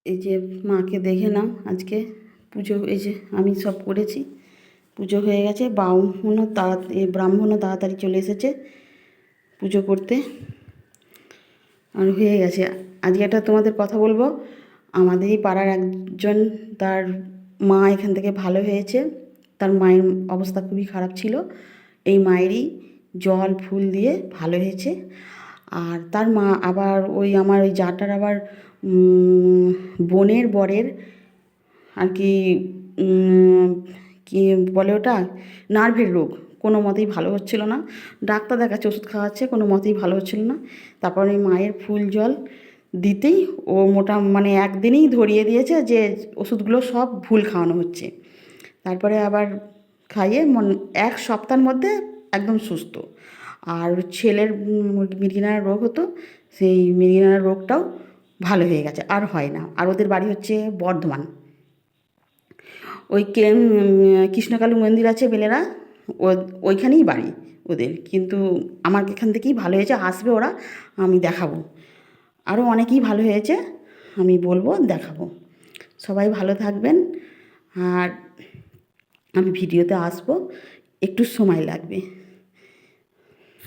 এই যে মাকে দেখে নাও, আজকে পুজো এই যে আমি সব করেছি, পুজো হয়ে গেছে। ব্রাহ্মণও তাড়াতাড়ি চলে এসেছে পুজো করতে, আর হয়ে গেছে। আজকে একটা তোমাদের কথা বলবো। আমাদেরই পাড়ার একজন, তার মা এখান থেকে ভালো হয়েছে। তার মায়ের অবস্থা খুবই খারাপ ছিল, এই মায়েরই জল ফুল দিয়ে ভালো হয়েছে। আর তার মা আবার ওই আমার ওই জাটার আবার বোনের বরের আর কি কী বলে ওটা, নার্ভের রোগ, কোনো মতেই ভালো হচ্ছিল না। ডাক্তার দেখাচ্ছে, ওষুধ খাওয়াচ্ছে, কোনো মতেই ভালো হচ্ছিল না। তারপর ওই মায়ের ফুল জল দিতেই ও মানে একদিনেই ধরিয়ে দিয়েছে যে ওষুধগুলো সব ভুল খাওয়ানো হচ্ছে। তারপরে আবার খাইয়ে এক সপ্তাহের মধ্যে একদম সুস্থ। আর ছেলের মিরিগিনার রোগ হতো, সেই মিরিগিনার রোগটাও ভালো হয়ে গেছে, আর হয় না। আর ওদের বাড়ি হচ্ছে বর্ধমান, ওই কৃষ্ণকালী মন্দির আছে বেলেরা, ওইখানেই বাড়ি ওদের। কিন্তু আমার এখান থেকেই ভালো হয়েছে, আসবে ওরা, আমি দেখাবো। আরও অনেকেই ভালো হয়েছে, আমি বলবো, দেখাবো। সবাই ভালো থাকবেন। আর আমি ভিডিওতে আসবো, একটু সময় লাগবে।